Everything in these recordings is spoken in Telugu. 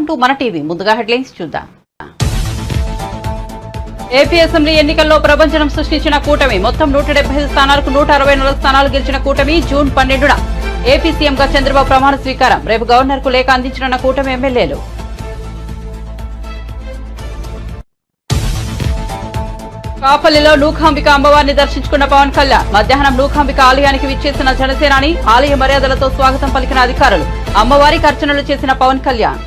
వెల్కమ్ టు మన టీవీ. ముందుగా హెడ్లైన్స్ చూద్దాం. ఏపీ అసెంబ్లీ ఎన్నికల్లో ప్రభంజనం సృష్టించిన కూటమి. మొత్తం 175 స్థానాలకు 164 స్థానాలు గెలిచిన కూటమి. జూన్ 12న ఏపీ సీఎంగా చంద్రబాబు ప్రమాణ స్వీకారం. రేపు గవర్నర్ కు లేఖ అందించనున్న కూటమి ఎమ్మెల్యేలు. కాపల్లిలో నూకాంబిక అమ్మవారిని దర్శించుకున్న పవన్ కళ్యాణ్. మధ్యాహ్నం నూకాంబిక ఆలయానికి విచ్చేసిన జనసేనాని. ఆలయ మర్యాదలతో స్వాగతం పలికిన అధికారులు. అమ్మవారికి అర్చనలు చేసిన పవన్ కళ్యాణ్.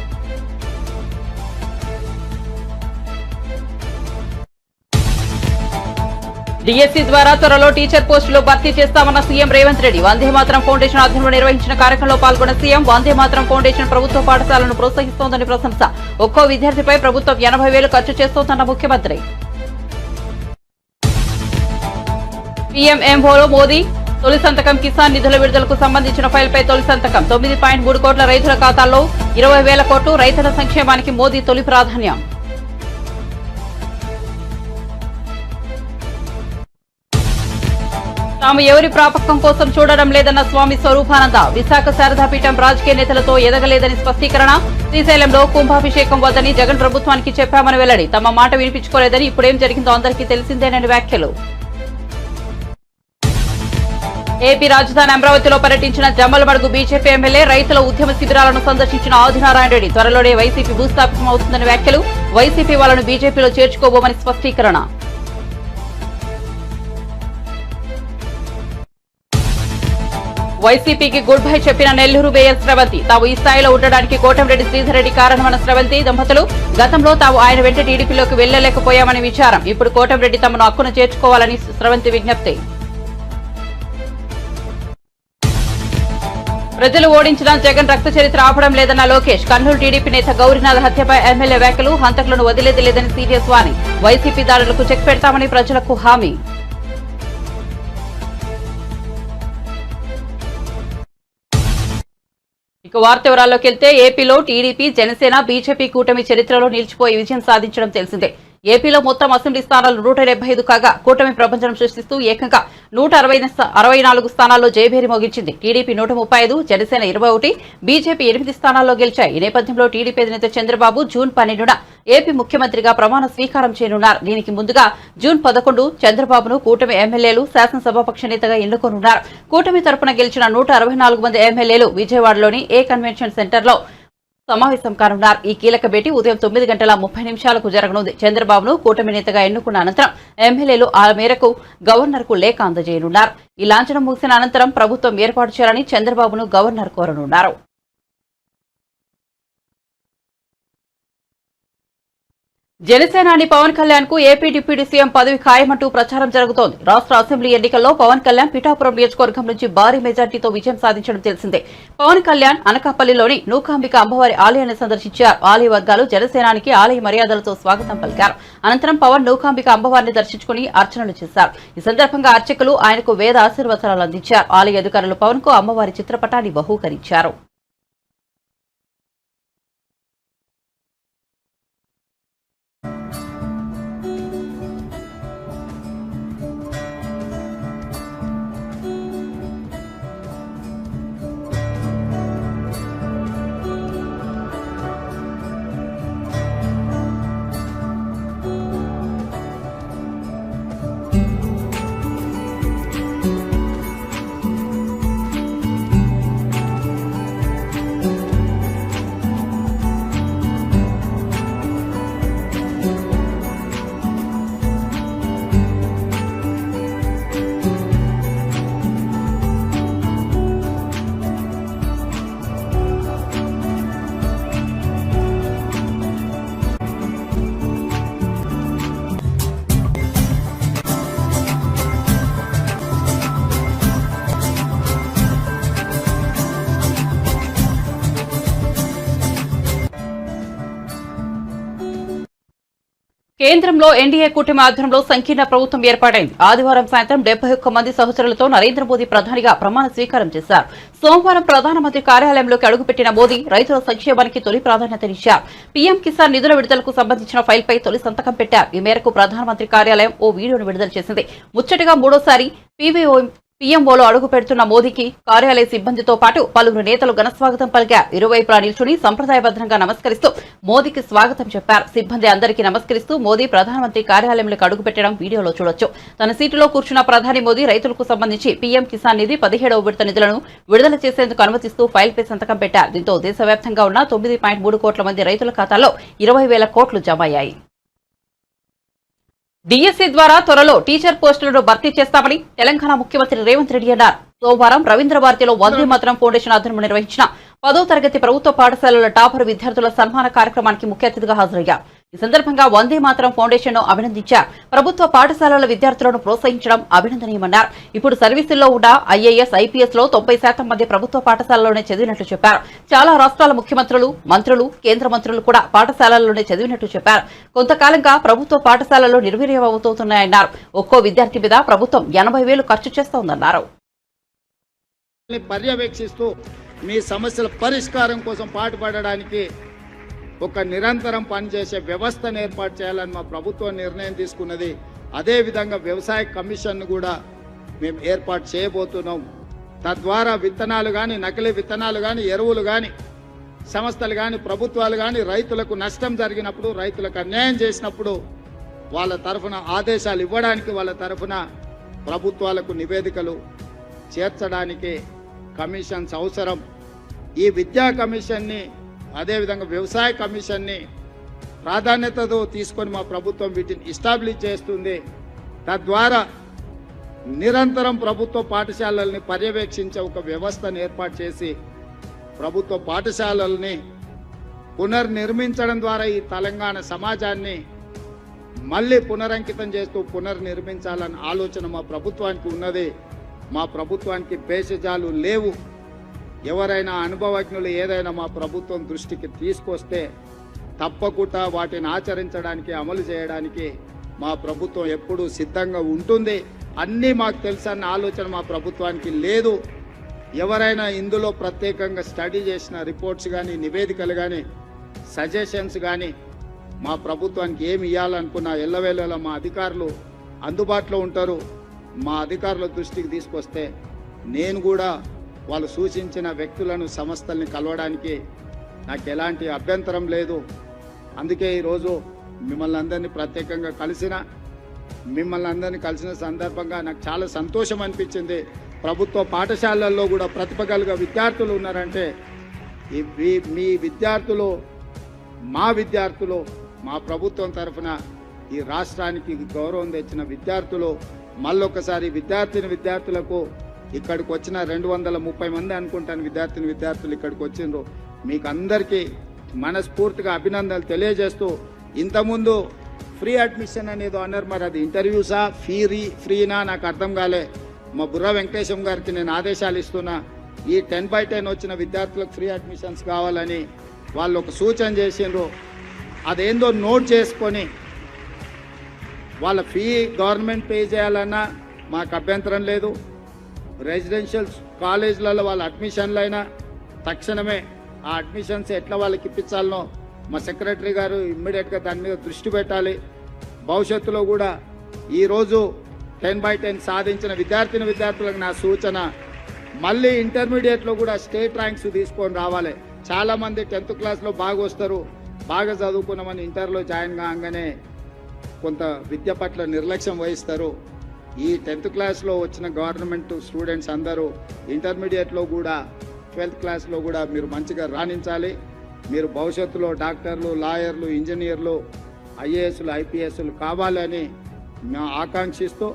డిఎస్సీ ద్వారా త్వరలో టీచర్ పోస్టులు భర్తీ చేస్తామన్న సీఎం రేవంత్ రెడ్డి. వందేమాతరం ఫౌండేషన్ ఆధ్వర్యంలో నిర్వహించిన కార్యక్రమంలో పాల్గొన్న సీఎం. వందేమాతరం ఫౌండేషన్ ప్రభుత్వ పాఠశాలను ప్రోత్సహిస్తోందని ప్రశంస. ఒక్కో విద్యార్థిపై ప్రభుత్వం 80,000 ఖర్చు చేస్తోందన్న ముఖ్యమంత్రి. పీఎంఎంఓలో మోదీ తొలి సంతకం. కిసాన్ నిధుల విడుదలకు సంబంధించిన ఫైల్పై తొలి సంతకం. 9.3 కోట్ల రైతుల ఖాతాల్లో 20,000 కోట్లు. రైతుల సంక్షేమానికి మోదీ తొలి ప్రాధాన్యం. తాము ఎవరి ప్రాపకం కోసం చూడడం లేదన్న స్వామి స్వరూపానంద. విశాఖ శారదాపీఠం రాజకీయ నేతలతో ఎదగలేదని స్పష్టీకరణ. శ్రీశైలంలో కుంభాభిషేకం వద్దని జగన్ ప్రభుత్వానికి చెప్పామని వెల్లడి. తమ మాట వినిపించుకోలేదని, ఇప్పుడేం జరిగిందో అందరికీ తెలిసిందేనని వ్యాఖ్యలు. ఏపీ రాజధాని అమరావతిలో పర్యటించిన జమ్మలమడుగు బీజేపీ ఎమ్మెల్యే. రైతుల ఉద్యమ శిబిరాలను సందర్శించిన ఆదినారాయణ రెడ్డి. త్వరలోనే వైసీపీ భూస్థాపితం అవుతుందని వ్యాఖ్యలు. వైసీపీ వాళ్లను బీజేపీలో చేర్చుకోబోమని స్పష్టీకరణ. వైసీపీకి గుడ్ బై చెప్పిన నెల్లూరు మేయర్ స్రవంతి. తాము ఈ స్థాయిలో ఉండడానికి కోటంరెడ్డి శ్రీధర్ రెడ్డి కారణమన్న స్రవంతి దంపతులు. గతంలో తాము ఆయన వెంట టీడీపీలోకి వెళ్లలేకపోయామని విచారం. ఇప్పుడు కోటంరెడ్డి తమను హక్కును చేర్చుకోవాలని స్రవంతి విజ్ఞప్తి. ప్రజలు ఓడించిన జగన్ రక్త చరిత్ర ఆపడం లేదన్న లోకేష్. కర్నూలు టీడీపీ నేత గౌరీనాథ్ హత్యపై ఎమ్మెల్యే వ్యాఖ్యలు. హంతకులను వదిలేది లేదని సీరియస్ వాణి. వైసీపీ దాడులకు చెక్ పెడతామని ప్రజలకు హామీ. ఇక వార్త వివరాల్లోకి వెళ్తే ఏపీలో టీడీపీ, జనసేన, బీజేపీ కూటమి చరిత్రలో నిలిచిపోయి విజయం సాధించడం తెలిసిందే. ఏపీలో మొత్తం అసెంబ్లీ స్థానాలు 175 కాగా కూటమి ప్రపంచం సృష్టిస్తూ ఏకంగా 164 స్థానాల్లో జయభేరి మోగించింది. టీడీపీ 135, జనసేన 21, బీజేపీ 8 స్థానాల్లో గెలిచాయి. ఈ నేపథ్యంలో టీడీపీ అధినేత చంద్రబాబు జూన్ 12న ఏపీ ముఖ్యమంత్రిగా ప్రమాణ స్వీకారం చేయనున్నారు. దీనికి ముందుగా జూన్ 11 చంద్రబాబును కూటమి ఎమ్మెల్యేలు శాసనసభాపక్ష నేతగా ఎన్నుకోనున్నారు. కూటమి తరపున గెలిచిన 164 మంది ఎమ్మెల్యేలు విజయవాడలోని ఏ కన్వెన్షన్ సెంటర్లో సమావేశం కానున్నారు. ఈ కీలక భేటీ ఉదయం 9:30 జరగనుంది. చంద్రబాబును కూటమి నేతగా ఎన్నుకున్న అనంతరం ఎమ్మెల్యేలు ఆ మేరకు గవర్నర్ కు లేఖ అందజేయనున్నారు. ఈ లాంఛనం ముగిసిన అనంతరం ప్రభుత్వం ఏర్పాటు చేయాలని చంద్రబాబును గవర్నర్ కోరనున్నారు. జనసేనాని పవన్ కళ్యాణ్ కు ఏపీ డిప్యూటీ సీఎం పదవి ఖాయమంటూ ప్రచారం జరుగుతోంది. రాష్ట్ర అసెంబ్లీ ఎన్నికల్లో పవన్ కళ్యాణ్ పిఠాపురం నియోజకవర్గం నుంచి భారీ మెజార్టీతో విజయం సాధించడం తెలిసిందే. పవన్ కళ్యాణ్ అనకాపల్లిలోని నూకాంబిక అమ్మవారి ఆలయాన్ని సందర్శించారు. ఆలయ వర్గాలు జనసేనానికి ఆలయ మర్యాదలతో స్వాగతం పలికారు. అనంతరం పవన్ నూకాంబిక అమ్మవారిని దర్శించుకుని అర్చనలు చేశారు. ఈ సందర్భంగా అర్చకులు ఆయనకు వేద ఆశీర్వచనాలు అందించారు. ఆలయ అధికారులు పవన్ కు అమ్మవారి చిత్రపటాన్ని బహూకరించారు. కేంద్రంలో ఎన్డీఏ కూటమి ఆధ్వర్యంలో సంకీర్ణ ప్రభుత్వం ఏర్పాటైంది. ఆదివారం సాయంత్రం 71 మంది సహచరులతో నరేంద్ర మోదీ ప్రధానిగా ప్రమాణ స్వీకారం చేశారు. సోమవారం ప్రధానమంత్రి కార్యాలయంలోకి అడుగుపెట్టిన మోదీ రైతుల సంక్షేమానికి తొలి ప్రాధాన్యతనిచ్చారు. పీఎం కిసాన్ నిధుల విడుదలకు సంబంధించిన ఫైల్పై తొలి సంతకం పెట్టారు. ఈ మేరకు ప్రధానమంత్రి కార్యాలయం ఓ వీడియోను విడుదల చేసింది. ముచ్చటగా మూడోసారి పీఎంఓలో అడుగు పెడుతున్న మోదీకి కార్యాలయ సిబ్బందితో పాటు పలువురు నేతలు ఘనస్వాగతం పలికారు. ఇరువైపులా నిల్చుని సంప్రదాయబద్దంగా నమస్కరిస్తూ మోదీకి స్వాగతం చెప్పారు. సిబ్బంది అందరికీ నమస్కరిస్తూ మోదీ ప్రధానమంత్రి కార్యాలయంలోకి అడుగు పెట్టడం వీడియోలో చూడొచ్చు. తన సీటులో కూర్చున్న ప్రధాని మోదీ రైతులకు సంబంధించి పీఎం కిసాన్ నిధి 17వ విడత నిధులను విడుదల చేసేందుకు అనుమతిస్తూ ఫైల్పై సంతకం పెట్టారు. దీంతో దేశవ్యాప్తంగా ఉన్న 9.3 కోట్ల మంది రైతుల ఖాతాల్లో 20,000 కోట్లు జమ అయ్యాయి. డిఎస్సీ ద్వారా త్వరలో టీచర్ పోస్టులను భర్తీ చేస్తామని తెలంగాణ ముఖ్యమంత్రి రేవంత్ రెడ్డి అన్నారు. సోమవారం రవీంద్ర భారతిలో వందే మాతరం ఫౌండేషన్ ఆధ్వర్యంలో నిర్వహించిన 10వ తరగతి ప్రభుత్వ పాఠశాలల టాపర్ విద్యార్థుల సన్మాన కార్యక్రమానికి ముఖ్య అతిథిగా హాజరయ్యారు. ఈ సందర్భంగా వందే మాతరం ఫౌండేషన్ ను అభినందించారు. ప్రభుత్వ పాఠశాలల విద్యార్థులను ప్రోత్సహించడం అభినందనీయమన్నారు. ఇప్పుడు సర్వీసుల్లో ఉన్న ఐఏఎస్, ఐపీఎస్ లో 90% మంది ప్రభుత్వ పాఠశాలలోనే చదివినట్లు చెప్పారు. చాలా రాష్ట్రాల ముఖ్యమంత్రులు, మంత్రులు, కేంద్ర మంత్రులు కూడా పాఠశాలల్లోనే చదివినట్లు చెప్పారు. కొంతకాలంగా ప్రభుత్వ పాఠశాలలు నిర్వీర్యమవుతున్నాయన్నారు. ఒక్కో విద్యార్థి మీద ప్రభుత్వం 80,000 ఖర్చు చేస్తోందన్నారు. పర్యవేక్షిస్తూ మీ సమస్యల పరిష్కారం కోసం పాటుపడడానికి ఒక నిరంతరం పనిచేసే వ్యవస్థను ఏర్పాటు చేయాలని మా ప్రభుత్వం నిర్ణయం తీసుకున్నది. అదేవిధంగా వ్యవసాయ కమిషన్ను కూడా మేము ఏర్పాటు చేయబోతున్నాం. తద్వారా విత్తనాలు కానీ, నకిలీ విత్తనాలు కానీ, ఎరువులు కానీ, సంస్థలు కానీ, ప్రభుత్వాలు కానీ రైతులకు నష్టం జరిగినప్పుడు, రైతులకు అన్యాయం చేసినప్పుడు వాళ్ళ తరఫున ఆదేశాలు ఇవ్వడానికి, వాళ్ళ తరఫున ప్రభుత్వాలకు నివేదికలు చేర్చడానికి కమిషన్స్ అవసరం. ఈ విద్యా కమిషన్ని, అదేవిధంగా వ్యవసాయ కమిషన్ని ప్రాధాన్యతతో తీసుకొని మా ప్రభుత్వం వీటిని ఎస్టాబ్లిష్ చేస్తుంది. తద్వారా నిరంతరం ప్రభుత్వ పాఠశాలల్ని పర్యవేక్షించే ఒక వ్యవస్థను ఏర్పాటు చేసి ప్రభుత్వ పాఠశాలల్ని పునర్నిర్మించడం ద్వారా ఈ తెలంగాణ సమాజాన్ని మళ్ళీ పునరంకితం చేస్తూ పునర్నిర్మించాలన్న ఆలోచన మా ప్రభుత్వానికి ఉన్నది. మా ప్రభుత్వానికి భేషజాలు లేవు. ఎవరైనా అనుభవజ్ఞులు ఏదైనా మా ప్రభుత్వం దృష్టికి తీసుకొస్తే తప్పకుండా వాటిని ఆచరించడానికి, అమలు చేయడానికి మా ప్రభుత్వం ఎప్పుడూ సిద్ధంగా ఉంటుంది. అన్నీ మాకు తెలుసన్న ఆలోచన మా ప్రభుత్వానికి లేదు. ఎవరైనా ఇందులో ప్రత్యేకంగా స్టడీ చేసిన రిపోర్ట్స్ కానీ, నివేదికలు కానీ, సజెషన్స్ కానీ మా ప్రభుత్వానికి ఏమి ఇవ్వాలనుకున్నా ఎల్లవేళలా మా అధికారులు అందుబాటులో ఉంటారు. మా అధికారుల దృష్టికి తీసుకొస్తే నేను కూడా వాళ్ళు సూచించిన వ్యక్తులను, సంస్థల్ని కలవడానికి నాకు ఎలాంటి అభ్యంతరం లేదు. అందుకే ఈరోజు మిమ్మల్ని అందరినీ ప్రత్యేకంగా కలిసిన సందర్భంగా నాకు చాలా సంతోషం అనిపించింది. ప్రభుత్వ పాఠశాలల్లో కూడా ప్రతిభ కలిగిన విద్యార్థులు ఉన్నారంటే మీ విద్యార్థులు, మా విద్యార్థులు, మా ప్రభుత్వం తరఫున ఈ రాష్ట్రానికి గౌరవం తెచ్చిన విద్యార్థులు. మళ్ళొకసారి విద్యార్థులకు ఇక్కడికి వచ్చిన 230 మంది అనుకుంటాను విద్యార్థులు ఇక్కడికి వచ్చిండ్రు. మీకు అందరికీ మనస్ఫూర్తిగా అభినందనలు తెలియజేస్తూ, ఇంతకుముందు ఫ్రీ అడ్మిషన్ అనేది అన్నారు, మరి అది ఇంటర్వ్యూసా ఫ్రీనా నాకు అర్థం కాలే. మా బుర్ర వెంకటేశం గారికి నేను ఆదేశాలు ఇస్తున్నా, ఈ 10/10 వచ్చిన విద్యార్థులకు ఫ్రీ అడ్మిషన్స్ కావాలని వాళ్ళు ఒక సూచన చేసిండ్రు. అదేందో నోట్ చేసుకొని వాళ్ళ ఫీ గవర్నమెంట్ పే చేయాలన్నా మాకు అభ్యంతరం లేదు. రెసిడెన్షియల్ కాలేజీలలో వాళ్ళ అడ్మిషన్లు అయినా తక్షణమే ఆ అడ్మిషన్స్ ఎట్లా వాళ్ళకి ఇప్పించాలనో మా సెక్రటరీ గారు ఇమ్మీడియట్గా దాని మీద దృష్టి పెట్టాలి. భవిష్యత్తులో కూడా ఈరోజు 10/10 సాధించిన విద్యార్థులకు నా సూచన, మళ్ళీ ఇంటర్మీడియట్లో కూడా స్టేట్ ర్యాంక్స్ తీసుకొని రావాలి. చాలామంది 10th క్లాస్లో బాగా వస్తారు, బాగా చదువుకున్నామని ఇంటర్లో జాయిన్ కాగానే కొంత విద్య పట్ల నిర్లక్ష్యం వహిస్తారు. ఈ 10th క్లాస్లో వచ్చిన గవర్నమెంట్ స్టూడెంట్స్ అందరూ ఇంటర్మీడియట్లో కూడా 12th క్లాస్లో కూడా మీరు మంచిగా రాణించాలి. మీరు భవిష్యత్తులో డాక్టర్లు, లాయర్లు, ఇంజనీర్లు, ఐఏఎస్లు, ఐపీఎస్లు కావాలని మేము ఆకాంక్షిస్తూ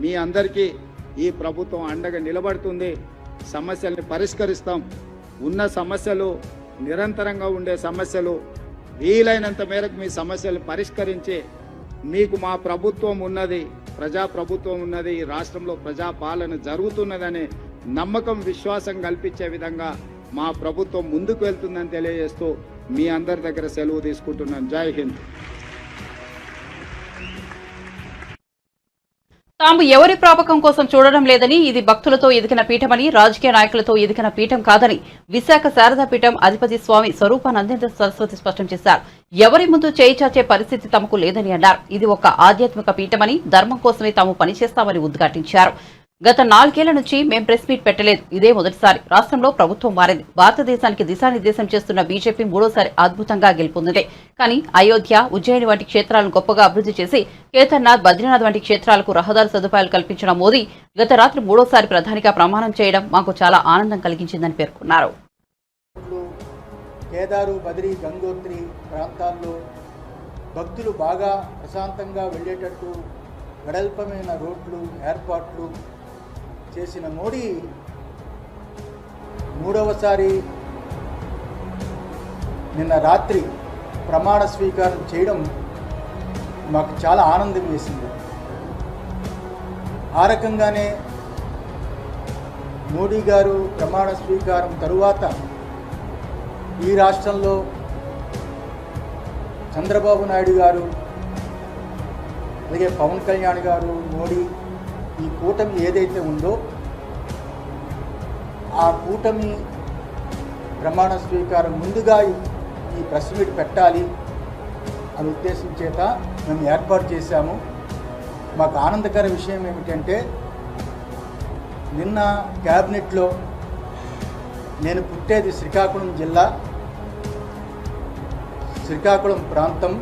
మీ అందరికీ ఈ ప్రభుత్వం అండగా నిలబడుతుంది. సమస్యల్ని పరిష్కరిస్తాం. ఉన్న సమస్యలు, నిరంతరంగా ఉండే సమస్యలు, వీలైనంత మేరకు మీ సమస్యలు పరిష్కరించి మీకు మా ప్రభుత్వం ఉన్నది, ప్రజాప్రభుత్వం ఉన్నది, ఈ రాష్ట్రంలో ప్రజాపాలన జరుగుతున్నదనే నమ్మకం, విశ్వాసం కల్పించే విధంగా మా ప్రభుత్వం ముందుకు వెళ్తుందని తెలియజేస్తూ మీ అందరి దగ్గర సెలవు తీసుకుంటున్నాను. జై హింద్. తాము ఎవరి ప్రాపకం కోసం చూడడం లేదని, ఇది భక్తులతో ఎదిగిన పీఠమని, రాజకీయ నాయకులతో ఎదిగిన పీఠం కాదని విశాఖ శారదా పీఠం అధిపతి స్వామి స్వరూపానందేంద్ర సరస్వతి స్పష్టం చేశారు. ఎవరి ముందు చేయి చాచే పరిస్థితి తమకు లేదని అన్నారు. ఇది ఒక ఆధ్యాత్మిక పీఠమని, ధర్మం కోసమే తాము పనిచేస్తామని ఉద్ఘాటించారు. గత 4 ఏళ్ల నుంచి మేం ప్రెస్ మీట్ పెట్టలేదు. ఇదే మొదటిసారి. రాష్ట్రంలో ప్రభుత్వం మారింది. భారతదేశానికి దిశానిర్దేశం చేస్తున్న బీజేపీ మూడోసారి అద్భుతంగా గెలుపొందింది. కానీ అయోధ్య, ఉజ్జయిని వంటి క్షేత్రాలను గొప్పగా అభివృద్ధి చేసి కేదార్నాథ్, బద్రీనాథ్ వంటి క్షేత్రాలకు రహదారి సదుపాయాలు కల్పించిన మోదీ గత రాత్రి మూడోసారి ప్రధానిగా ప్రమాణం చేయడం మాకు చాలా ఆనందం కలిగించిందని పేర్కొన్నారు. కేదారు, బద్రీ, గంగోత్రి ప్రాంతాల్లో భక్తులు బాగా ప్రశాంతంగా వెళ్ళేటట్టు వెడల్పమైన రోడ్లు ఏర్పాట్లు చేసిన మోడీ మూడవసారి నిన్న రాత్రి ప్రమాణ స్వీకారం చేయడం మాకు చాలా ఆనందం వేసింది. ఆ రకంగానే మోడీ గారు ప్రమాణ స్వీకారం తరువాత ఈ రాష్ట్రంలో చంద్రబాబు నాయుడు గారు, అలాగే పవన్ కళ్యాణ్ గారు, మోడీ ఈ కూటమి ఏదైతే ఉందో ఆ కూటమి ప్రమాణ స్వీకారం ముందుగా ఈ ప్రెస్ మీట్ పెట్టాలి అనే ఉద్దేశం చేత మేము ఏర్పాటు చేశాము. మాకు ఆనందకర విషయం ఏమిటంటే నిన్న క్యాబినెట్లో నేను పుట్టేది శ్రీకాకుళం జిల్లా, శ్రీకాకుళం ప్రాంతం.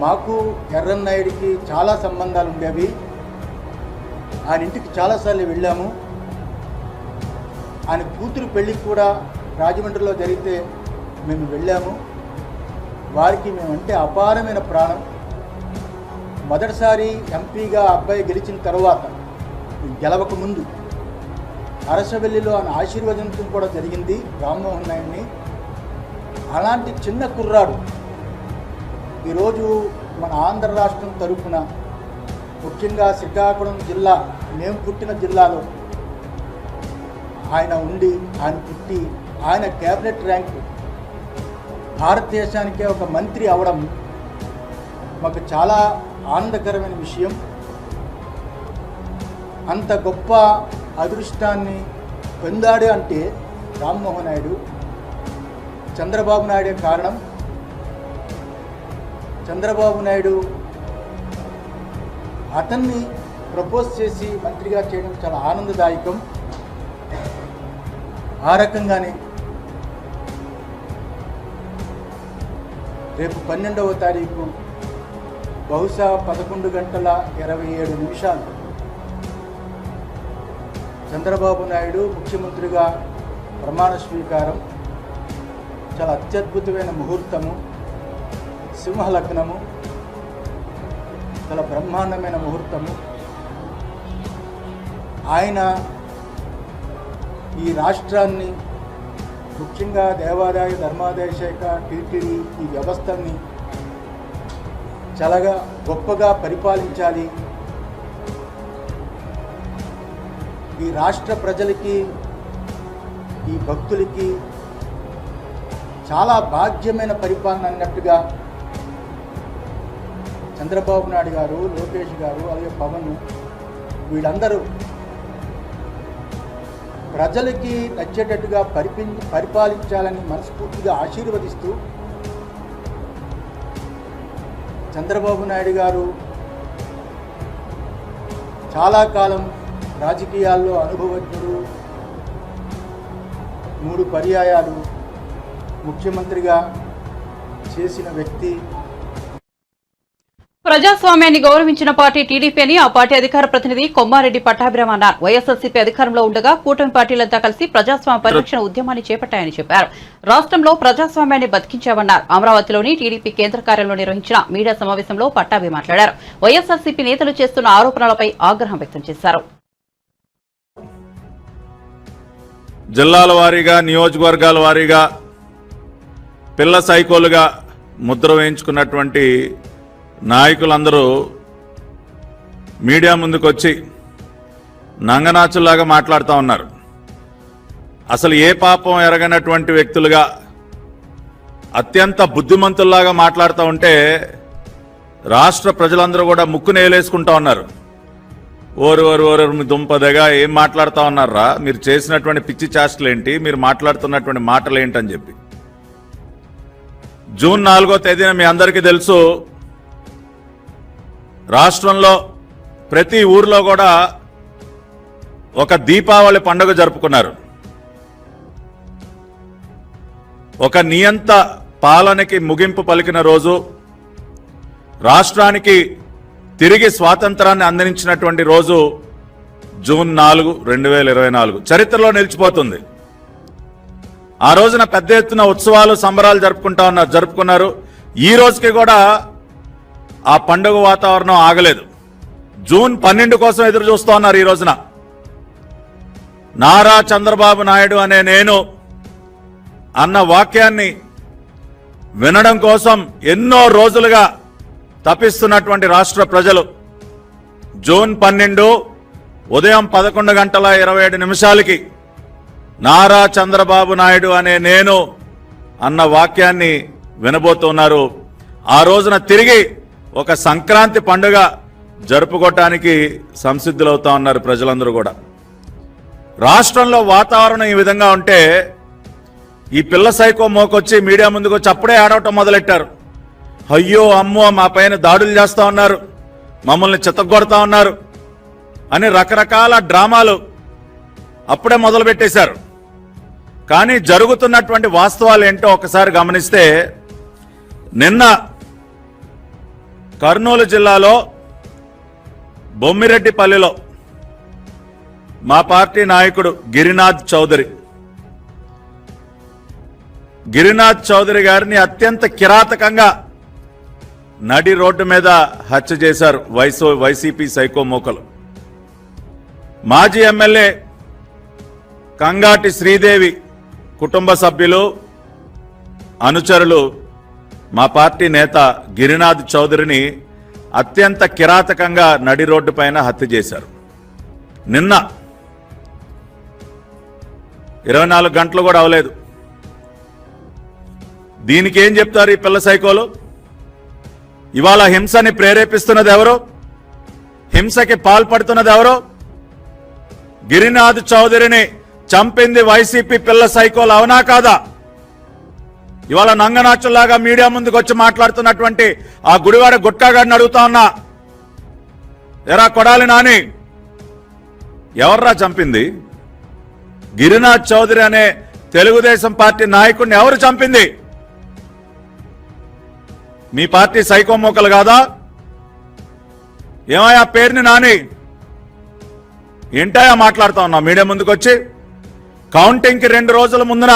మాకు ఎర్రన్నాయుడికి చాలా సంబంధాలు ఉండేవి. ఆయన ఇంటికి చాలాసార్లు వెళ్ళాము. ఆయన కూతురు పెళ్ళికి కూడా రాజమండ్రిలో జరిగితే మేము వెళ్ళాము. వారికి మేమంటే అపారమైన ప్రాణం. మొదటిసారి ఎంపీగా అబ్బాయి గెలిచిన తర్వాత, గెలవక ముందు అరసవెల్లిలో ఆయన ఆశీర్వదించడం కూడా జరిగింది రామ్మోహన్ నాయుడిని. అలాంటి చిన్న కుర్రాడు ఈరోజు మన ఆంధ్ర రాష్ట్రం తరఫున, ముఖ్యంగా శ్రీకాకుళం జిల్లా, మేము పుట్టిన జిల్లాలో ఆయన ఉండి, ఆయన పుట్టి, ఆయన క్యాబినెట్ ర్యాంకు భారతదేశానికే ఒక మంత్రి అవడం మాకు చాలా ఆనందకరమైన విషయం. అంత గొప్ప అదృష్టాన్ని పొందాడు అంటే రామ్మోహన్ నాయుడు, చంద్రబాబు నాయుడే కారణం. చంద్రబాబు నాయుడు అతన్ని ప్రపోజ్ చేసి మంత్రిగా చేయడం చాలా ఆనందదాయకం. ఆ రకంగానే రేపు 12వ తారీఖు బహుశా 11:27 చంద్రబాబు నాయుడు ముఖ్యమంత్రిగా ప్రమాణ స్వీకారం. చాలా అత్యద్భుతమైన ముహూర్తము, సింహలగ్నము, చాలా బ్రహ్మాండమైన ముహూర్తము. ఆయన ఈ రాష్ట్రాన్ని, ముఖ్యంగా దేవాదాయ ధర్మాదాయ శాఖ, టీటీడీ ఈ వ్యవస్థని చాలా గొప్పగా పరిపాలించాలి. ఈ రాష్ట్ర ప్రజలకి, ఈ భక్తులకి చాలా భాగ్యమైన పరిపాలన అన్నట్టుగా చంద్రబాబు నాయుడు గారు, లోకేష్ గారు, అలాగే పవన్, వీళ్ళందరూ ప్రజలకి నచ్చేటట్టుగా పరిపాలించాలని మనస్ఫూర్తిగా ఆశీర్వదిస్తూ, చంద్రబాబు నాయుడు గారు చాలా కాలం రాజకీయాల్లో అనుభవజ్ఞుడు, 3 పర్యాయాలు ముఖ్యమంత్రిగా చేసిన వ్యక్తి. ప్రజాస్వామ్యాన్ని గౌరవించిన పార్టీ టీడీపీ అని ఆ పార్టీ అధికార ప్రతినిధి కొమ్మారెడ్డి పట్టాభిరామ్ అన్నారు. వైఎస్ఆర్సీపీ అధికారంలో ఉండగా కూటమి పార్టీలంతా కలిసి ప్రజాస్వామ్య పరిరక్షణ ఉద్యమాన్ని చేపట్టాయని చెప్పారు. రాష్ట్రంలో ప్రజాస్వామ్యాన్ని బతికించామన్నారు. అమరావతిలోని టీడీపీ కేంద్ర కార్యాలయంలో నిర్వహించిన మీడియా సమావేశంలో పట్టాభి మాట్లాడారు. వైఎస్ఆర్సీపీ నేతలు చేస్తున్న ఆరోపణలపై ఆగ్రహం వ్యక్తం చేశారు. జిల్లాల వారీగా, నియోజకవర్గాల వారీగా పిల్ల సైకోలుగా ముద్ర వేయించుకున్నటువంటి నాయకులందరూ మీడియా ముందుకు వచ్చి నంగనాచుల్లాగా మాట్లాడుతూ ఉన్నారు. అసలు ఏ పాపం ఎరగనటువంటి వ్యక్తులుగా అత్యంత బుద్ధిమంతుల్లాగా మాట్లాడుతూ ఉంటే రాష్ట్ర ప్రజలందరూ కూడా ముక్కు నేలేసుకుంటా ఉన్నారు. ఓరు మీ దుంపదగా ఏం మాట్లాడుతూ ఉన్నారా, మీరు చేసినటువంటి పిచ్చి చేష్టలేంటి, మీరు మాట్లాడుతున్నటువంటి మాటలు ఏంటని చెప్పి. జూన్ 4వ తేదీన మీ అందరికీ తెలుసు, రాష్ట్రంలో ప్రతి ఊర్లో కూడా ఒక దీపావళి పండుగ జరుపుకున్నారు. ఒక నియంత పాలనకి ముగింపు పలికిన రోజు, రాష్ట్రానికి తిరిగి స్వాతంత్రాన్ని అందించినటువంటి రోజు జూన్ 4, 2024 చరిత్రలో నిలిచిపోతుంది. ఆ రోజున పెద్ద ఎత్తున ఉత్సవాలు సంబరాలు జరుపుకున్నారు. ఈ రోజుకి కూడా ఆ పండుగ వాతావరణం ఆగలేదు. జూన్ 12 కోసం ఎదురు చూస్తూ ఉన్నారు. ఈ రోజున నారా చంద్రబాబు నాయుడు అనే నేను అన్న వాక్యాన్ని వినడం కోసం ఎన్నో రోజులుగా తపిస్తున్నటువంటి రాష్ట్ర ప్రజలు జూన్ 12 ఉదయం 11:27 నారా చంద్రబాబు నాయుడు అనే నేను అన్న వాక్యాన్ని వినబోతున్నారు. ఆ రోజున తిరిగి ఒక సంక్రాంతి పండుగ జరుపుకోవటానికి సంసిద్ధులవుతా ఉన్నారు ప్రజలందరూ కూడా. రాష్ట్రంలో వాతావరణం ఈ విధంగా ఉంటే ఈ పిల్ల సైకో మోకొచ్చి మీడియా ముందుకు వచ్చి అప్పుడే ఆడవటం మొదలెట్టారు. అయ్యో అమ్మో మా పైన దాడులు చేస్తా ఉన్నారు, మమ్మల్ని చితగొడతా ఉన్నారు అని రకరకాల డ్రామాలు అప్పుడే మొదలు పెట్టేశారు. కానీ జరుగుతున్నటువంటి వాస్తవాలు ఏంటో ఒకసారి గమనిస్తే, నిన్న కర్నూలు జిల్లాలో బొమ్మిరెడ్డిపల్లిలో మా పార్టీ నాయకుడు గిరినాథ్ చౌదరి గారిని అత్యంత కిరాతకంగా నడి రోడ్డు మీద హత్య చేశారు వైసీపీ సైకో మోకలు. మాజీ ఎమ్మెల్యే కంగాటి శ్రీదేవి కుటుంబ సభ్యులు, అనుచరులు మా పార్టీ నేత గిరినాథ్ చౌదరిని అత్యంత కిరాతకంగా నడి రోడ్డు పైన హత్య చేశారు. నిన్న 24 గంటలు కూడా అవలేదు. దీనికి ఏం చెప్తారు ఈ పిల్ల సైకోలు? ఇవాళ హింసని ప్రేరేపిస్తున్నది ఎవరు? హింసకి పాల్పడుతున్నది ఎవరు? గిరినాథ్ చౌదరిని చంపింది వైసీపీ పిల్ల సైకోలు, అవునా కాదా? ఇవాళ నంగనాచుల్లాగా మీడియా ముందుకు వచ్చి మాట్లాడుతున్నటువంటి ఆ గుడివాడ గుట్కాగాడిని అడుగుతా ఉన్నా, ఎరా కొడాలి నాని, ఎవర్రా చంపింది? గిరినాథ్ చౌదరి అనే తెలుగుదేశం పార్టీ నాయకుడిని ఎవరు చంపింది? మీ పార్టీ సైకో మోకలు కాదా? ఏమయ్యా పేరుని నాని, ఏంటయా మాట్లాడుతా ఉన్నా మీడియా ముందుకు వచ్చి? కౌంటింగ్కి 2 రోజుల ముందున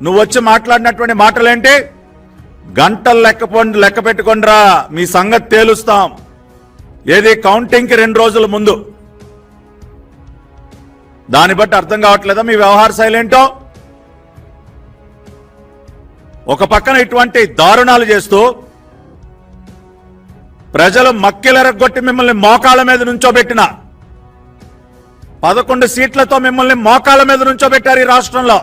నువ్వు వచ్చి మాట్లాడినటువంటి మాటలేంటి? గంటలు లెక్క పెట్టుకోండిరా, మీ సంగతి తేలుస్తాం. ఏది కౌంటింగ్కి 2 రోజుల ముందు? దాన్ని బట్టి అర్థం కావట్లేదా మీ వ్యవహార శైలి ఏంటో? ఒక పక్కన ఇటువంటి దారుణాలు చేస్తూ ప్రజలు మక్కిలెరగొట్టి మిమ్మల్ని మోకాళ్ళ మీద నుంచోబెట్టిన 11 సీట్లతో మిమ్మల్ని మోకాళ్ళ మీద నుంచోబెట్టారు ఈ రాష్ట్రంలో.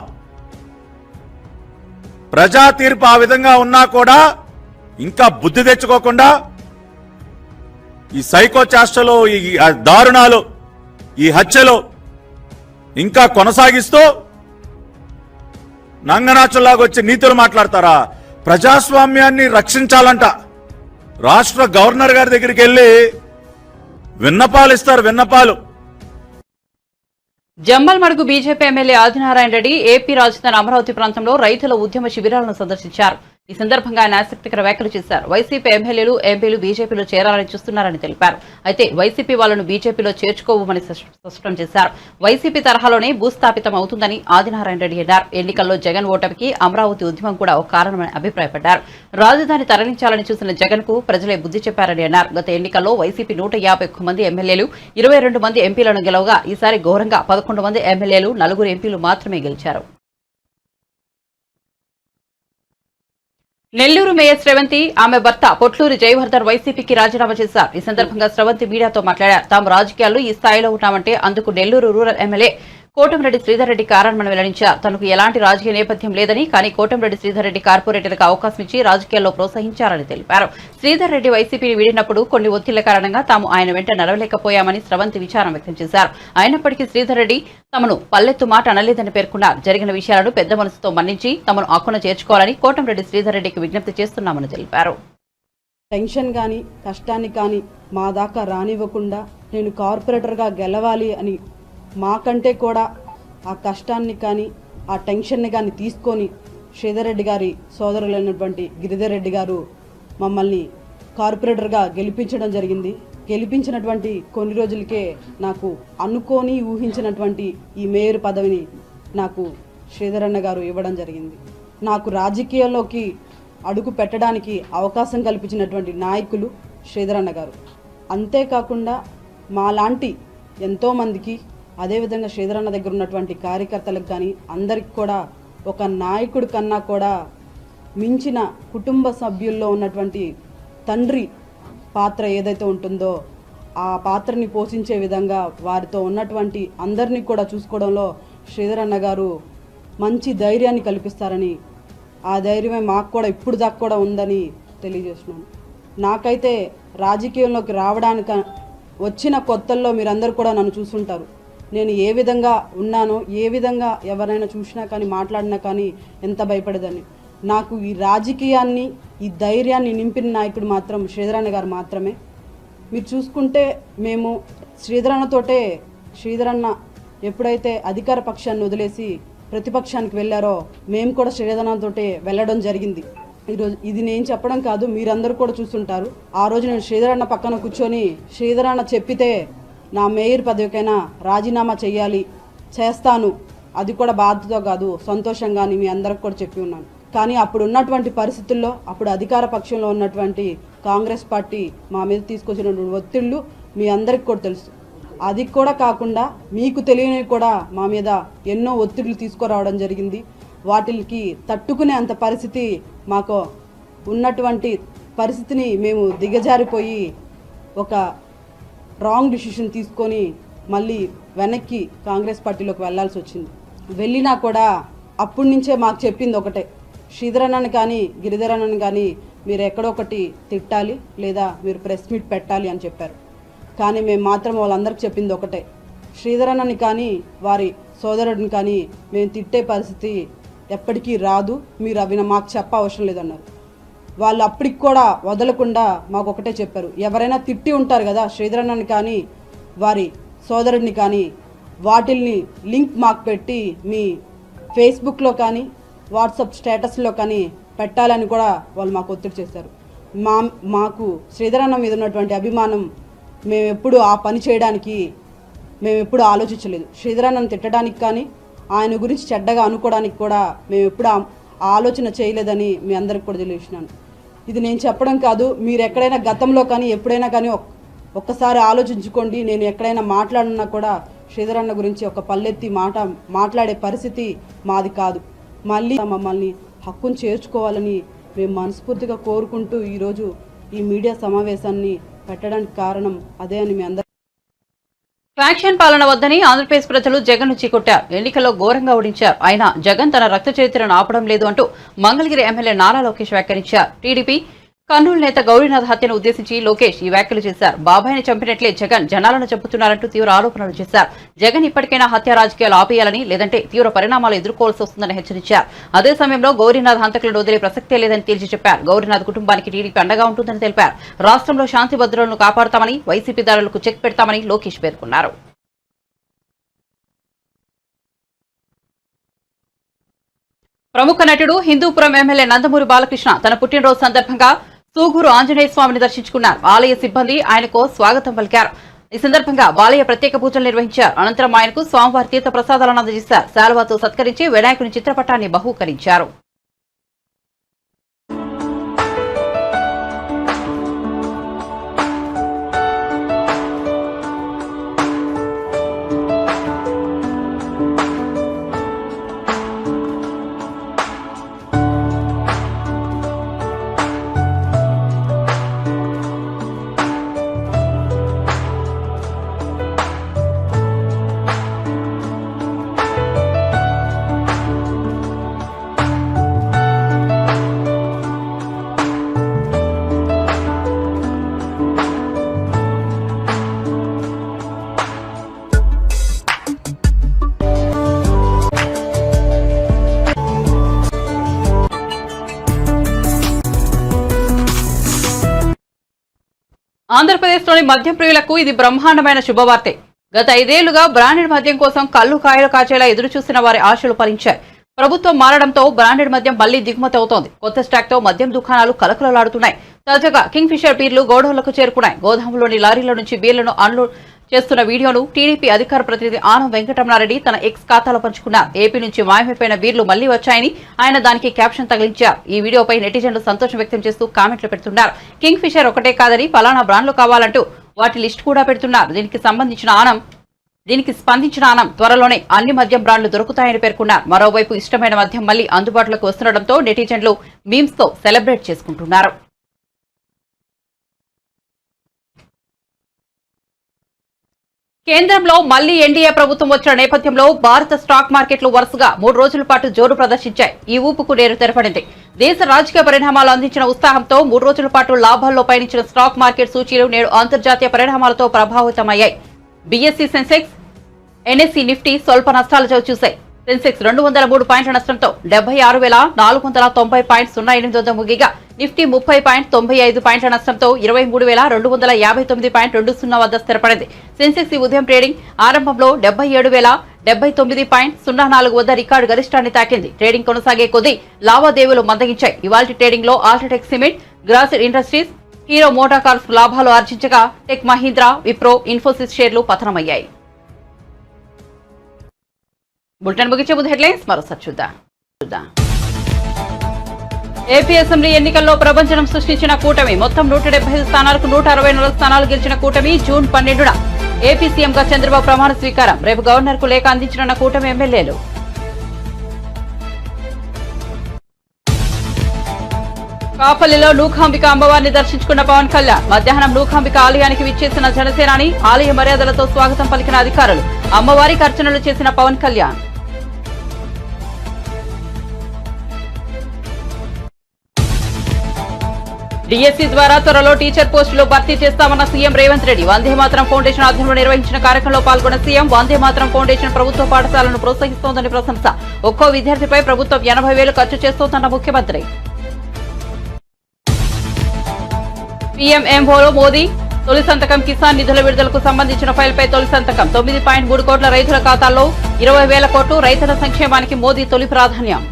ప్రజా తీర్పు ఆ విధంగా ఉన్నా కూడా ఇంకా బుద్ధి తెచ్చుకోకుండా ఈ సైకో చేష్టలు, ఈ దారుణాలు, ఈ హత్యలు ఇంకా కొనసాగిస్తూ నంగనాచుల్లాగా వచ్చి నీతులు మాట్లాడతారా? ప్రజాస్వామ్యాన్ని రక్షించాలంట రాష్ట్ర గవర్నర్ గారి దగ్గరికి వెళ్ళి విన్నపాలు ఇస్తారు, విన్నపాలు. Jammalamadugu BJP MLA Adinarayana Reddy AP రాజధాని అమరావతి ప్రాంతంలో రైతుల ఉద్యమ శిబిరాలను సందర్శించారు. ఈ సందర్భంగా ఆయన ఆసక్తికర వ్యాఖ్యలు చేశారు. వైసీపీ ఎమ్మెల్యేలు, ఎంపీలు బీజేపీలో చేరాలని చూస్తున్నారని తెలిపారు. అయితే వైసీపీ వాళ్లను బీజేపీలో చేర్చుకోవమని స్పష్టం చేశారు. వైసీపీ తరహాలోనే భూస్థాపితం అవుతుందని ఆదినారాయణ రెడ్డి అన్నారు. ఎన్నికల్లో జగన్ ఓటమికి అమరావతి ఉద్యమం కూడా ఒక కారణమని అభిప్రాయపడ్డారు. రాజధాని తరలించాలని చూసిన జగన్ కు ప్రజలే బుద్ధి చెప్పారని అన్నారు. గత ఎన్నికల్లో వైసీపీ 151 మంది ఎమ్మెల్యేలు, 22 మంది ఎంపీలను గెలవగా ఈసారి ఘోరంగా 11 మంది ఎమ్మెల్యేలు, 4 ఎంపీలు మాత్రమే గెలిచారు. నెల్లూరు మేయర్ స్రవంతి, ఆమె భర్త పొట్లూరి జయవర్ధన్ వైసీపీకి రాజీనామా చేశారు. ఈ సందర్భంగా స్రవంతి మీడియాతో మాట్లాడారు. తాము రాజకీయాల్లో ఈ స్థాయిలో ఉన్నామంటే అందుకు నెల్లూరు రూరల్ ఎమ్మెల్యే కోటంరెడ్డి శ్రీధర్ రెడ్డి కారణమని వెల్లడించారు. తనకు ఎలాంటి రాజకీయ నేపథ్యం లేదని, కానీ కోటంరెడ్డి శ్రీధర్ రెడ్డి కార్పొరేటర్లకు అవకాశం ఇచ్చి రాజకీయాల్లో ప్రోత్సహించారని తెలిపారు. శ్రీధర్ రెడ్డి వైసీపీని వీడినప్పుడు కొన్ని ఒత్తిళ్ల కారణంగా తాము ఆయన వెంట నడవలేకపోయామని స్రవంతి విచారం వ్యక్తం చేశారు. అయినప్పటికీ శ్రీధర్ రెడ్డి తమను పల్లెత్తు మాట అనలేదని పేర్కొన్నారు. జరిగిన విషయాలను పెద్ద మనసుతో మన్నించి తమను ఆక్కున చేర్చుకోవాలని కోటంరెడ్డి శ్రీధర్ రెడ్డికి విజ్ఞప్తి చేస్తున్నామని తెలిపారు. టెన్షన్ కానీ కష్టాన్ని కానీ మా దాకా రానివ్వకుండా నేను కార్పొరేటర్గా గెలవాలి అని మాకంటే కూడా ఆ కష్టాన్ని కానీ ఆ టెన్షన్ని కానీ తీసుకొని శ్రీధర్ రెడ్డి గారి సోదరులైనటువంటి గిరిధర్ రెడ్డి గారు మమ్మల్ని కార్పొరేటర్గా గెలిపించడం జరిగింది. గెలిపించినటువంటి కొన్ని రోజులకే నాకు అనుకోని ఊహించినటువంటి ఈ మేయర్ పదవిని నాకు శ్రీధర్ అన్న గారు ఇవ్వడం జరిగింది. నాకు రాజకీయాల్లోకి అడుగు పెట్టడానికి అవకాశం కల్పించినటువంటి నాయకులు శ్రీధర్ అన్న గారు. అంతేకాకుండా మాలాంటి ఎంతోమందికి, అదేవిధంగా శ్రీధర్ అన్న దగ్గర ఉన్నటువంటి కార్యకర్తలకు కానీ అందరికి కూడా ఒక నాయకుడి కన్నా కూడా మించిన కుటుంబ సభ్యుల్లో ఉన్నటువంటి తండ్రి పాత్ర ఏదైతే ఉంటుందో ఆ పాత్రని పోషించే విధంగా వారితో ఉన్నటువంటి అందరినీ కూడా చూసుకోవడంలో శ్రీధర్ అన్న గారు మంచి ధైర్యాన్ని కల్పిస్తారని, ఆ ధైర్యమే మాకు కూడా ఇప్పుడు దాకా కూడా ఉందని తెలియజేస్తున్నాను. నాకైతే రాజకీయంలోకి రావడానికి వచ్చిన కొత్తల్లో మీరందరూ కూడా నన్ను చూసుంటారు. నేను ఏ విధంగా ఉన్నానో, ఏ విధంగా ఎవరైనా చూసినా కానీ మాట్లాడినా కానీ ఎంత భయపడేదాన్ని. నాకు ఈ రాజకీయాన్ని, ఈ ధైర్యాన్ని నింపిన నాయకుడు మాత్రం శ్రీధర్ అన్న గారు మాత్రమే. మీరు చూసుకుంటే మేము శ్రీధర్ అన్నతోటే, శ్రీధర్ అన్న ఎప్పుడైతే అధికార పక్షాన్ని వదిలేసి ప్రతిపక్షానికి వెళ్ళారో మేము కూడా శ్రీధర్ అన్నతోటే వెళ్ళడం జరిగింది. ఈరోజు ఇది నేను చెప్పడం కాదు, మీరందరూ కూడా చూస్తుంటారు. ఆ రోజు నేను శ్రీధర్ అన్న పక్కన కూర్చొని శ్రీధర్ అన్న చెప్పితే నా మేయర్ పదవికైనా రాజీనామా చేయాలి, చేస్తాను, అది కూడా బాధతో కాదు సంతోషంగా అని మీ అందరికి కూడా చెప్పి ఉన్నాను. కానీ అప్పుడు ఉన్నటువంటి పరిస్థితుల్లో, అప్పుడు అధికార పక్షంలో ఉన్నటువంటి కాంగ్రెస్ పార్టీ మా మీద తీసుకొచ్చినటువంటి ఒత్తిళ్లు మీ అందరికి కూడా తెలుసు. అది కూడా కాకుండా మీకు తెలియని కూడా మా మీద ఎన్నో ఒత్తిళ్లు తీసుకురావడం జరిగింది. వాటికి తట్టుకునే అంత పరిస్థితి మాకు ఉన్నటువంటి పరిస్థితిని మేము దిగజారిపోయి ఒక రాంగ్ డిసిషన్ తీసుకొని మళ్ళీ వెనక్కి కాంగ్రెస్ పార్టీలోకి వెళ్లాల్సి వచ్చింది. వెళ్ళినా కూడా అప్పటి నుంచే మాకు చెప్పింది ఒకటే, శ్రీధర్ అన్నని కానీ గిరిధర్ అన్నని కానీ మీరు ఎక్కడొకటి తిట్టాలి లేదా మీరు ప్రెస్ మీట్ పెట్టాలి అని చెప్పారు. కానీ మేము మాత్రం వాళ్ళందరికీ చెప్పింది ఒకటే, శ్రీధర్ అన్నని కానీ వారి సోదరుడిని కానీ మేము తిట్టే పరిస్థితి ఎప్పటికీ రాదు, మీరు అవి మాకు చెప్పవసరం లేదన్నారు. వాళ్ళు అప్పటికి కూడా వదలకుండా మాకు ఒకటే చెప్పారు, ఎవరైనా తిట్టి ఉంటారు కదా శ్రీధర్ అన్నని కానీ వారి సోదరుడిని కానీ, వాటిల్ని లింక్ మాకు పెట్టి మీ ఫేస్బుక్లో కానీ వాట్సాప్ స్టేటస్లో కానీ పెట్టాలని కూడా వాళ్ళు మాకు ఒత్తిడి చేశారు. మాకు శ్రీధర్ అన్న మీద ఉన్నటువంటి అభిమానం మేము ఎప్పుడు ఆ పని చేయడానికి మేము ఎప్పుడు ఆలోచించలేదు. శ్రీధర్ అన్నను తిట్టడానికి కానీ ఆయన గురించి చెడ్డగా అనుకోవడానికి కూడా మేము ఎప్పుడు ఆలోచన చేయలేదని మీ అందరికి కూడా తెలియజేసినాను. ఇది నేను చెప్పడం కాదు, మీరు ఎక్కడైనా గతంలో కానీ ఎప్పుడైనా కానీ ఒక్కసారి ఆలోచించుకోండి. నేను ఎక్కడైనా మాట్లాడినా కూడా శ్రీధర్ అన్న గురించి ఒక పల్లెత్తి మాట్లాడే పరిస్థితి మాది కాదు. మళ్ళీ మమ్మల్ని హక్కును చేర్చుకోవాలని మేము మనస్ఫూర్తిగా కోరుకుంటూ ఈరోజు ఈ మీడియా సమావేశాన్ని పెట్టడానికి కారణం అదే అని మీ అందరూ. ఫ్యాక్షన్ పాలన వద్దని ఆంధ్రప్రదేశ్ ప్రజలు జగన్ ను చీకొట్టారు. ఎన్నికల్లో ఘోరంగా ఓడించారు. అయినా జగన్ తన రక్త చరిత్రను ఆపడం లేదు అంటూ మంగళగిరి ఎమ్మెల్యే నారా లోకేష్ వ్యాఖ్యానించారు. టీడీపీ కర్నూలు నేత గౌరీనాథ్ హత్యను ఉద్దేశించి లోకేష్ ఈ వ్యాఖ్యలు చేశారు. బాబాయిని చంపినట్లే జగన్ జనాలను చంపుతున్నారంటూ తీవ్ర ఆరోపణలు చేశారు. జగన్ ఇప్పటికైనా హత్య రాజకీయాలు ఆపేయాలని, లేదంటే తీవ్ర పరిణామాలు ఎదుర్కోవాల్సి వస్తుందని హెచ్చరించారు. అదే సమయంలో గౌరీనాథ్ హంతకులను వదిలే ప్రసక్తే లేదని తేల్చి చెప్పారు. గౌరీనాథ్ కుటుంబానికి టీడీపీ అండగా ఉంటుందని తెలిపారు. రాష్ట్రంలో శాంతి భద్రతలను కాపాడతామని, వైసీపీ దాడులకు చెక్ పెడతామని లోకేష్ పేర్కొన్నారు. ప్రముఖ నటుడు హిందూపురం ఎమ్మెల్యే నందమూరి బాలకృష్ణ తన పుట్టినరోజు సందర్భంగా సూగూరు ఆంజనేయ స్వామిని దర్శించుకున్నారు. ఆలయ సిబ్బంది ఆయనకు స్వాగతం పలికారు. ఈ సందర్భంగా బాలయ్య ప్రత్యేక పూజలు నిర్వహించారు. అనంతరం ఆయనకు స్వామివారి తీర్థ ప్రసాదాలను అందజేశారు. శాలువాతో సత్కరించి వినాయకుని చిత్రపటాన్ని బహూకరించారు. ఆంధ్రప్రదేశ్లోని మద్యం ప్రియులకు ఇది బ్రహ్మాండమైన శుభవార్తే. గత 5 ఏళ్లుగా బ్రాండెడ్ మద్యం కోసం కళ్ళు కాయలు కాచేలా ఎదురుచూసిన వారి ఆశలు ఫలించాయి. ప్రభుత్వం మారడంతో బ్రాండెడ్ మద్యం మళ్లీ దిగుమతి అవుతోంది. కొత్త స్టాక్తో మద్యం దుకాణాలు కలకలలాడుతున్నాయి. తాజాగా కింగ్ ఫిషర్ బీర్లు గోడౌన్లకు చేరుకున్నాయి. గోదాములోని లారీల నుంచి బీర్లను అన్లోడ్ చేస్తున్న వీడియోను టీడీపీ అధికార ప్రతినిధి ఆనం వెంకటరమణారెడ్డి తన ఎక్స్ ఖాతాలో పంచుకున్నారు. ఏపీ నుంచి మాయమైపోయిన బీర్లు మళ్లీ వచ్చాయని ఆయన దానికి క్యాప్షన్ తగిలించారు. ఈ వీడియోపై నెటిజన్లు సంతోషం వ్యక్తం చేస్తూ కామెంట్లు పెడుతున్నారు. కింగ్ ఫిషర్ ఒకటే కాదని పలానా బ్రాండ్లు కావాలంటూ వాటి లిస్టు కూడా పెడుతున్నారు. దీనికి స్పందించిన ఆనం త్వరలోనే అన్ని మద్యం బ్రాండ్లు దొరుకుతాయని పేర్కొన్నారు. మరోవైపు ఇష్టమైన మద్యం మళ్లీ అందుబాటులోకి వస్తుండటంతో నెటిజన్లు మీమ్స్ తో సెలబ్రేట్ చేసుకుంటున్నారు. కేంద్రంలో మళ్లీ ఎన్డీఏ ప్రభుత్వం వచ్చిన నేపథ్యంలో భారత స్టాక్ మార్కెట్లు వరుసగా 3 రోజుల పాటు జోరు ప్రదర్శించాయి. ఈ ఊపుకు నేరు తెరపడింది. దేశ రాజకీయ పరిణామాలు అందించిన ఉత్సాహంతో 3 రోజుల పాటు లాభాల్లో పయనించిన స్టాక్ మార్కెట్ సూచీలు నేడు అంతర్జాతీయ పరిణామాలతో ప్రభావితమయ్యాయి. బీఎస్సీ సెన్సెక్స్, ఎన్ఎస్సీ నిఫ్టీ స్వల్ప నష్టాలు చవిచూశాయి. సెన్సెక్స్ 203 పాయింట్ల నష్టంతో 76,490 పాయింట్స్ 08 వద్ద ముగిగా నిఫ్టీ 30.95 పాయింట్ల నష్టంతో 23,259.20 వద్ద స్థిరపడింది. సెన్సెక్స్ ఈ ఉదయం ట్రేడింగ్ ఆరంభంలో 77,079.04 వద్ద రికార్డు గరిష్టాన్ని తాకింది. ట్రేడింగ్ కొనసాగే కొద్దీ లావాదేవీలు మందగించాయి. ఇవాల్టి ట్రేడింగ్ లో UltraTech cement, Grasim industries, hero motor cars లాభాలు ఆర్జించగా టెక్ మహీంద్రా, విప్రో, ఇన్ఫోసిస్ షేర్లు పతనమయ్యాయి. బులెటిన్ ముగించే ముందు హెడ్లైన్స్ మరోసారి చూద్దాం. ఏపీ అసెంబ్లీ ఎన్నికల్లో ప్రభంజనం సృష్టించిన కూటమి. మొత్తం 175 స్థానాలకు 164 స్థానాలు గెలిచిన కూటమి. జూన్ 12న ఏపీ సీఎంగా చంద్రబాబు ప్రమాణ స్వీకారం. రేపు గవర్నర్ కు లేఖ అందించనున్న కూటమి ఎమ్మెల్యేలు. కాపల్లిలో నూకాంబిక అమ్మవారిని దర్శించుకున్న పవన్ కళ్యాణ్. మధ్యాహ్నం నూకాంబిక ఆలయానికి విచ్చేసిన జనసేనాని ఆలయ మర్యాదలతో స్వాగతం పలికిన అధికారులు. అమ్మవారికి అర్చనలు చేసిన పవన్ కళ్యాణ్. డిఎస్సీ ద్వారా త్వరలో టీచర్ పోస్టులు భర్తీ చేస్తామన్న సీఎం రేవంత్ రెడ్డి. వందే మాతరం ఫౌండేషన్ ఆధ్వర్యంలో నిర్వహించిన కార్యక్రమంలో పాల్గొన్న సీఎం. వందే మాతరం ఫౌండేషన్ ప్రభుత్వ పాఠశాలను ప్రోత్సహిస్తోందని ప్రశంస. ఒక్కో విద్యార్థిపై ప్రభుత్వం 80,000 ఖర్చు చేస్తోందన్న ముఖ్యమంత్రి. పీఎంఎంఓలో మోదీ తొలి సంతకం. కిసాన్ నిధుల విడుదలకు సంబంధించిన ఫైల్పై తొలి సంతకం. 9.3 కోట్ల రైతుల ఖాతాల్లో 20,000 కోట్లు. రైతుల సంక్షేమానికి మోదీ తొలి ప్రాధాన్యం.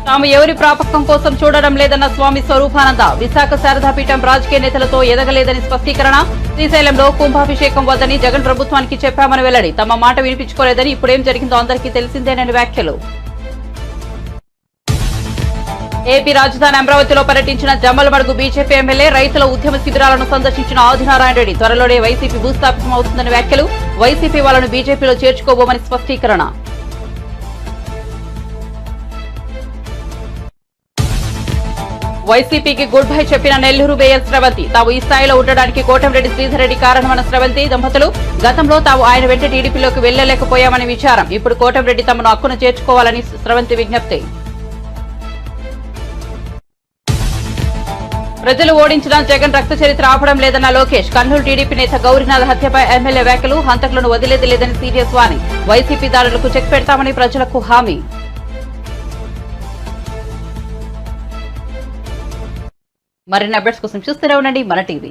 తాము ఎవరి ప్రాపకం కోసం చూడడం లేదన్న స్వామి స్వరూపానంద. విశాఖ శారదాపీఠం రాజకీయ నేతలతో ఎదగలేదని స్పష్టీకరణ. శ్రీశైలంలో కుంభాభిషేకం వద్దని జగన్ ప్రభుత్వానికి చెప్పామని వెల్లడి. తమ మాట వినిపించుకోలేదని, ఇప్పుడేం జరిగిందో అందరికీ తెలిసిందేనని వ్యాఖ్యలు. ఏపీ రాజధాని అమరావతిలో పర్యటించిన జమ్మలమడుగు బీజేపీ ఎమ్మెల్యే. రైతుల ఉద్యమ శిబిరాలను సందర్శించిన ఆదినారాయణ రెడ్డి. త్వరలోనే వైసీపీ భూస్థాపితం అవుతుందని వ్యాఖ్యలు. వైసీపీ వాళ్ళను బీజేపీలో చేర్చుకోబోమని స్పష్టీకరణ. వైసీపీకి గుడ్ బై చెప్పిన నెల్లూరు మేయర్ స్రవంతి. తాము ఈ స్థాయిలో ఉండడానికి కోటంరెడ్డి శ్రీధర్ రెడ్డి కారణమన్న స్రవంతి దంపతులు. గతంలో తాము ఆయన వెంట టీడీపీలోకి వెళ్లలేకపోయామని విచారం. ఇప్పుడు కోటంరెడ్డి తమను హక్కును చేర్చుకోవాలని స్రవంతి విజ్ఞప్తి. ప్రజలు ఓడించిన జగన్ రక్త చరిత్ర ఆపడం లేదన్న లోకేష్. కర్నూలు టీడీపీ నేత గౌరీనాథ్ హత్యపై ఎమ్మెల్యే వ్యాఖ్యలు. హంతకులను వదిలేది లేదని సీరియస్ వాణి. వైసీపీ దాడులకు చెక్ పెడతామని ప్రజలకు హామీ. మరిన్ని అప్డేట్స్ కోసం చూస్తూనే ఉండండి మన టీవీ.